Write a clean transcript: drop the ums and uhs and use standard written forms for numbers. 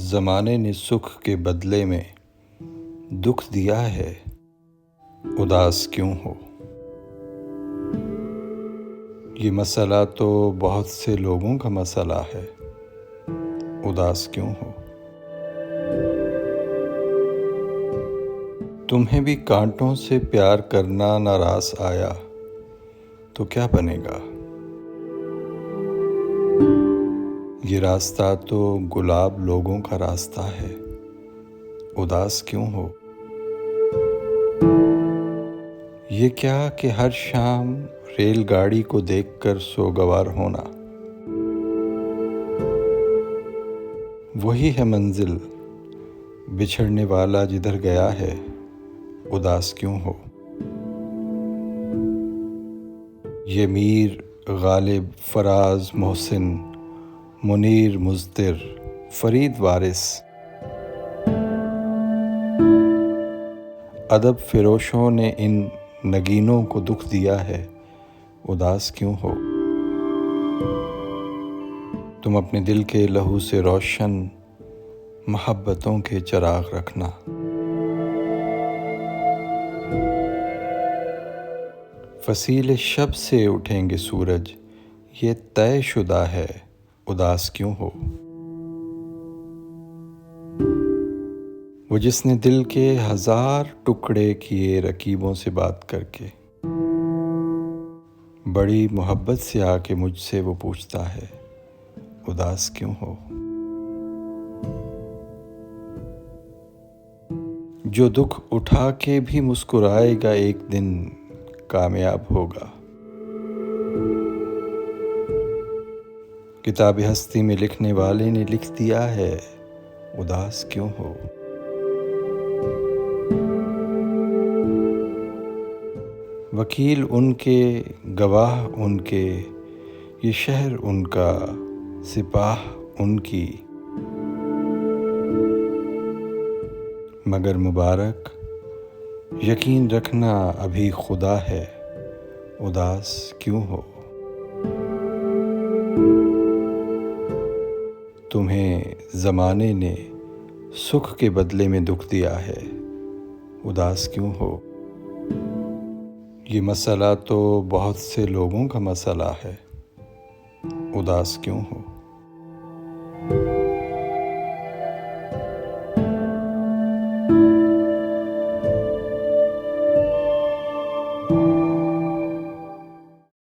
زمانے نے سکھ کے بدلے میں دکھ دیا ہے، اداس کیوں ہو؟ یہ مسئلہ تو بہت سے لوگوں کا مسئلہ ہے، اداس کیوں ہو؟ تمہیں بھی کانٹوں سے پیار کرنا ناراض آیا تو کیا بنے گا؟ یہ راستہ تو گلاب لوگوں کا راستہ ہے، اداس کیوں ہو؟ یہ کیا کہ ہر شام ریل گاڑی کو دیکھ کر سوگوار ہونا، وہی ہے منزل، بچھڑنے والا جدھر گیا ہے، اداس کیوں ہو؟ یہ میر، غالب، فراز، محسن، منیر، مزدر، فرید وارث، ادب فروشوں نے ان نگینوں کو دکھ دیا ہے، اداس کیوں ہو؟ تم اپنے دل کے لہو سے روشن محبتوں کے چراغ رکھنا، فصیل شب سے اٹھیں گے سورج، یہ طے شدہ ہے، اداس کیوں ہو؟ وہ جس نے دل کے 1000 ٹکڑے کیے رکیبوں سے بات کر کے، بڑی محبت سے آ کے مجھ سے وہ پوچھتا ہے، اداس کیوں ہو؟ جو دکھ اٹھا کے بھی مسکرائے گا ایک دن کامیاب ہوگا، کتاب ہستی میں لکھنے والے نے لکھ دیا ہے، اداس کیوں ہو؟ وکیل ان کے، گواہ ان کے، یہ شہر ان کا، سپاہ ان کی، مگر مبارک یقین رکھنا ابھی خدا ہے، اداس کیوں ہو؟ تمہیں زمانے نے سکھ کے بدلے میں دکھ دیا ہے، اداس کیوں ہو؟ یہ مسئلہ تو بہت سے لوگوں کا مسئلہ ہے، اداس کیوں ہو؟